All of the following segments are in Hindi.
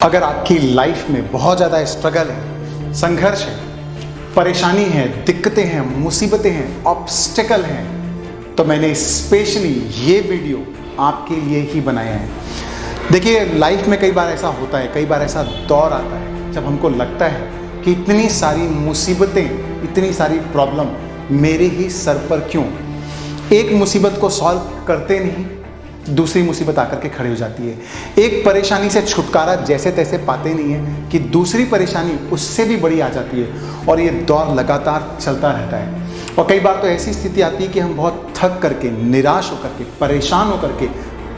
अगर आपकी लाइफ में बहुत ज़्यादा स्ट्रगल है, संघर्ष है, परेशानी है, दिक्कतें हैं, मुसीबतें हैं, ऑब्स्टिकल हैं, तो मैंने स्पेशली ये वीडियो आपके लिए ही बनाया है। देखिए, लाइफ में कई बार ऐसा होता है, कई बार ऐसा दौर आता है जब हमको लगता है कि इतनी सारी मुसीबतें, इतनी सारी प्रॉब्लम मेरे ही सर पर क्यों। एक मुसीबत को सॉल्व करते नहीं, दूसरी मुसीबत आकर के खड़ी हो जाती है। एक परेशानी से छुटकारा जैसे तैसे पाते नहीं है कि दूसरी परेशानी उससे भी बड़ी आ जाती है, और ये दौर लगातार चलता रहता है। और कई बार तो ऐसी स्थिति आती है कि हम बहुत थक करके, निराश होकर के, परेशान होकर के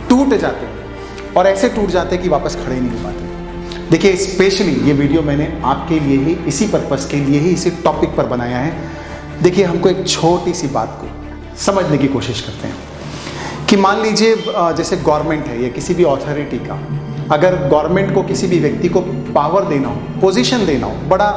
टूट जाते हैं, और ऐसे टूट जाते हैं कि वापस खड़े नहीं हो पाते। देखिए, स्पेशली ये वीडियो मैंने आपके लिए ही, इसी पर्पस के लिए ही, इसी टॉपिक पर बनाया है। देखिए, हमको एक छोटी सी बात को समझने की कोशिश करते हैं कि मान लीजिए जैसे गवर्नमेंट है या किसी भी अथॉरिटी का, अगर गवर्नमेंट को किसी भी व्यक्ति को पावर देना हो, पोजीशन देना हो, बड़ा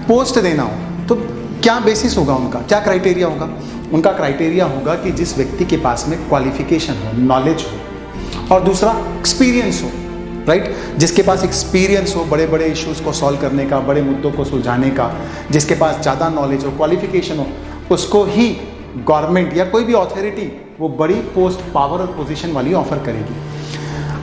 पोस्ट देना हो, तो क्या बेसिस होगा उनका, क्या क्राइटेरिया होगा? उनका क्राइटेरिया होगा कि जिस व्यक्ति के पास में क्वालिफिकेशन हो, नॉलेज हो, और दूसरा एक्सपीरियंस हो, राइट? जिसके पास एक्सपीरियंस हो बड़े बड़े इश्यूज़ को सॉल्व करने का, बड़े मुद्दों को सुलझाने का, जिसके पास ज़्यादा नॉलेज हो, क्वालिफिकेशन हो, उसको ही गवर्नमेंट या कोई भी अथॉरिटी वो बड़ी पोस्ट, पावर और पोजीशन वाली ऑफर करेगी।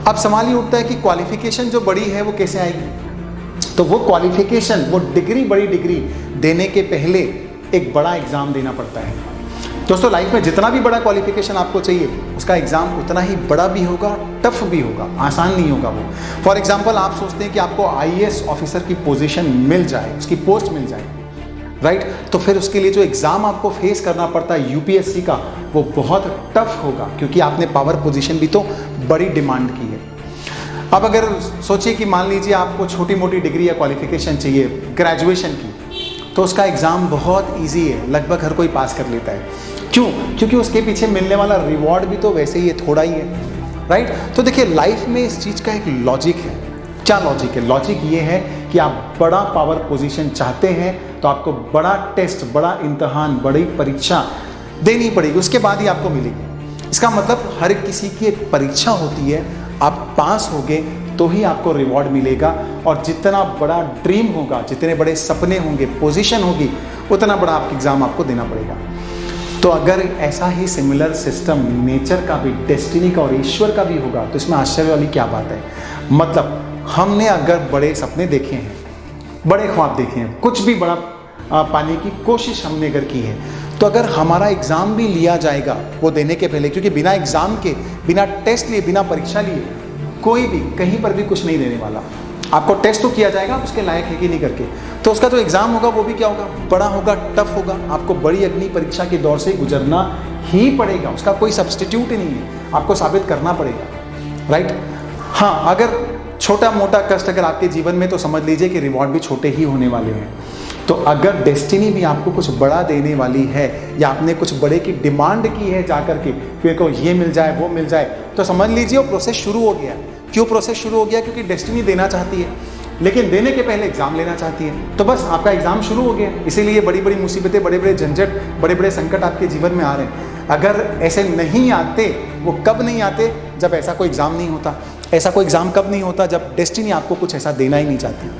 अब सवाल ये उठता है कि क्वालिफिकेशन जो बड़ी है वो कैसे आएगी? तो वो क्वालिफिकेशन, वो डिग्री, बड़ी डिग्री देने के पहले एक बड़ा एग्जाम देना पड़ता है। दोस्तों, लाइफ में जितना भी बड़ा क्वालिफिकेशन आपको चाहिए, उसका एग्जाम उतना ही बड़ा भी होगा, टफ भी होगा, आसान नहीं होगा वो। फॉर एग्जाम्पल, आप सोचते हैं कि आपको IAS ऑफिसर की पोजीशन मिल जाए, उसकी पोस्ट मिल जाए, राइट? तो फिर उसके लिए जो एग्ज़ाम आपको फेस करना पड़ता है UPSC का, वो बहुत टफ होगा, क्योंकि आपने पावर पोजीशन भी तो बड़ी डिमांड की है। अब अगर सोचिए कि मान लीजिए आपको छोटी मोटी डिग्री या क्वालिफिकेशन चाहिए ग्रेजुएशन की, तो उसका एग्ज़ाम बहुत इजी है, लगभग हर कोई पास कर लेता है। क्यों? क्योंकि उसके पीछे मिलने वाला रिवॉर्ड भी तो वैसे ही है, थोड़ा ही है, राइट? तो देखिए, लाइफ में इस चीज़ का एक लॉजिक है। क्या लॉजिक है? लॉजिक ये है कि आप बड़ा पावर पोजीशन चाहते हैं तो आपको बड़ा टेस्ट, बड़ा इम्तहान, बड़ी परीक्षा देनी पड़ेगी, उसके बाद ही आपको मिलेगी। इसका मतलब हर किसी की एक परीक्षा होती है, आप पास होंगे तो ही आपको रिवॉर्ड मिलेगा, और जितना बड़ा ड्रीम होगा, जितने बड़े सपने होंगे, पोजीशन होगी, उतना बड़ा आपका एग्ज़ाम आपको देना पड़ेगा। तो अगर ऐसा ही सिमिलर सिस्टम नेचर का भी, डेस्टिनी का और ईश्वर का भी होगा, तो इसमें आश्चर्य वाली क्या बात है? मतलब हमने अगर बड़े सपने देखे हैं, बड़े ख्वाब देखे हैं, कुछ भी बड़ा पाने की कोशिश हमने अगर की है, तो अगर हमारा एग्ज़ाम भी लिया जाएगा वो देने के पहले, क्योंकि बिना एग्ज़ाम के, बिना टेस्ट लिए, बिना परीक्षा लिए कोई भी कहीं पर भी कुछ नहीं देने वाला। आपको टेस्ट तो किया जाएगा आप उसके लायक है कि नहीं करके, तो उसका जो एग्ज़ाम होगा वो भी क्या होगा? बड़ा होगा, टफ होगा। आपको बड़ी अग्नि परीक्षा के दौर से गुजरना ही पड़ेगा, उसका कोई सब्सटीट्यूट ही नहीं है, आपको साबित करना पड़ेगा, राइट? हाँ, अगर छोटा मोटा कष्ट अगर आपके जीवन में, तो समझ लीजिए कि रिवॉर्ड भी छोटे ही होने वाले हैं। तो अगर डेस्टिनी भी आपको कुछ बड़ा देने वाली है, या आपने कुछ बड़े की डिमांड की है जाकर के, फिर को ये मिल जाए, वो मिल जाए, तो समझ लीजिए वो प्रोसेस शुरू हो गया। क्यों प्रोसेस शुरू हो गया? क्योंकि डेस्टिनी देना चाहती है, लेकिन देने के पहले एग्जाम लेना चाहती है। तो बस आपका एग्जाम शुरू हो गया। इसीलिए बड़ी बड़ी मुसीबतें, बड़े बड़े झंझट, बड़े बड़े संकट आपके जीवन में आ रहे हैं। अगर ऐसे नहीं आते, वो कब नहीं आते? जब ऐसा कोई एग्जाम नहीं होता। ऐसा कोई एग्जाम कब नहीं होता? जब डेस्टिनी आपको कुछ ऐसा देना ही नहीं चाहती।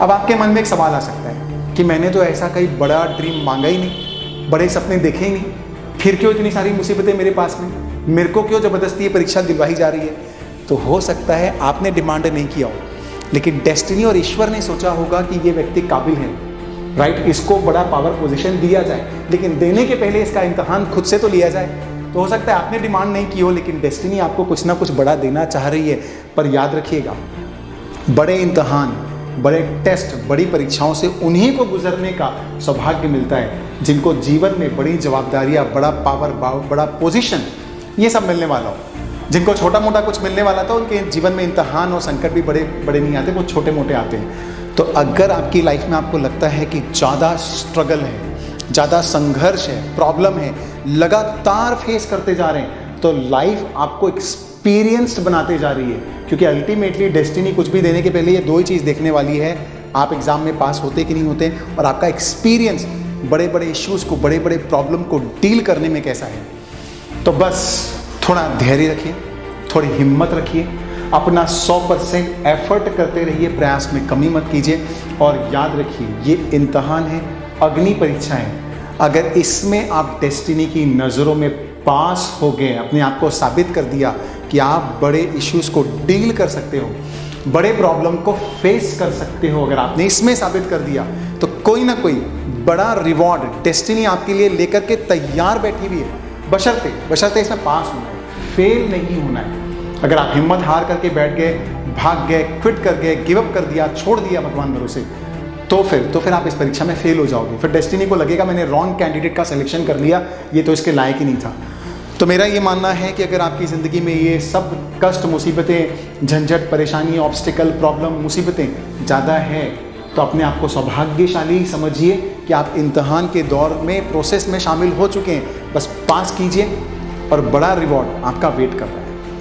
अब आपके मन में एक सवाल आ सकता है कि मैंने तो ऐसा कहीं बड़ा ड्रीम मांगा ही नहीं, बड़े सपने देखे ही नहीं, फिर क्यों इतनी सारी मुसीबतें मेरे पास में, मेरे को क्यों ज़बरदस्ती ये परीक्षा दिलवाई जा रही है? तो हो सकता है आपने डिमांड नहीं किया हो, लेकिन डेस्टिनी और ईश्वर ने सोचा होगा कि ये व्यक्ति काबिल है, राइट? इसको बड़ा पावर पोजीशन दिया जाए, लेकिन देने के पहले इसका इम्तहान खुद से तो लिया जाए। तो हो सकता है आपने डिमांड नहीं की हो, लेकिन डेस्टिनी आपको कुछ ना कुछ बड़ा देना चाह रही है। पर याद रखिएगा, बड़े इम्तहान, बड़े टेस्ट, बड़ी परीक्षाओं से उन्हीं को गुजरने का सौभाग्य मिलता है जिनको जीवन में बड़ी जवाबदारियां, बड़ा पावर, बड़ा पोजीशन, ये सब मिलने वाला हो। जिनको छोटा मोटा कुछ मिलने वाला था, उनके जीवन में इम्तहान और संकट भी बड़े बड़े नहीं आते, वो छोटे मोटे आते हैं। तो अगर आपकी लाइफ में आपको लगता है कि ज़्यादा स्ट्रगल है, ज़्यादा संघर्ष है, प्रॉब्लम है, लगातार फेस करते जा रहे हैं, तो लाइफ आपको एक्सपीरियंस्ड बनाते जा रही है। क्योंकि अल्टीमेटली डेस्टिनी कुछ भी देने के पहले ये दो ही चीज़ देखने वाली है, आप एग्ज़ाम में पास होते कि नहीं होते, और आपका एक्सपीरियंस बड़े बड़े इश्यूज़ को, बड़े बड़े प्रॉब्लम को डील करने में कैसा है। तो बस थोड़ा धैर्य रखिए, थोड़ी हिम्मत रखिए, अपना 100% एफर्ट करते रहिए, प्रयास में कमी मत कीजिए। और याद रखिए, ये इम्तहान है, अग्नि परीक्षा है। अगर इसमें आप डेस्टिनी की नज़रों में पास हो गए, अपने आप को साबित कर दिया कि आप बड़े इश्यूज़ को डील कर सकते हो, बड़े प्रॉब्लम को फेस कर सकते हो, अगर आपने इसमें साबित कर दिया तो कोई ना कोई बड़ा रिवॉर्ड डेस्टिनी आपके लिए लेकर के तैयार बैठी हुई है। बशर्ते इसमें पास होना है, फेल नहीं होना है। अगर आप हिम्मत हार करके बैठ गए, भाग गए, क्विट कर गए, गिव अप कर दिया, छोड़ दिया भगवान भरोसे, तो फिर आप इस परीक्षा में फेल हो जाओगे। फिर डेस्टिनी को लगेगा मैंने रॉन्ग कैंडिडेट का सिलेक्शन कर लिया, ये तो इसके लायक ही नहीं था। तो मेरा ये मानना है कि अगर आपकी ज़िंदगी में ये सब कष्ट, मुसीबतें, झंझट, परेशानी, ऑब्स्टिकल, प्रॉब्लम, मुसीबतें ज़्यादा है, तो अपने आप को सौभाग्यशाली समझिए कि आप इम्तहान के दौर में, प्रोसेस में शामिल हो चुके हैं। बस पास कीजिए और बड़ा रिवॉर्ड आपका वेट कर रहा है।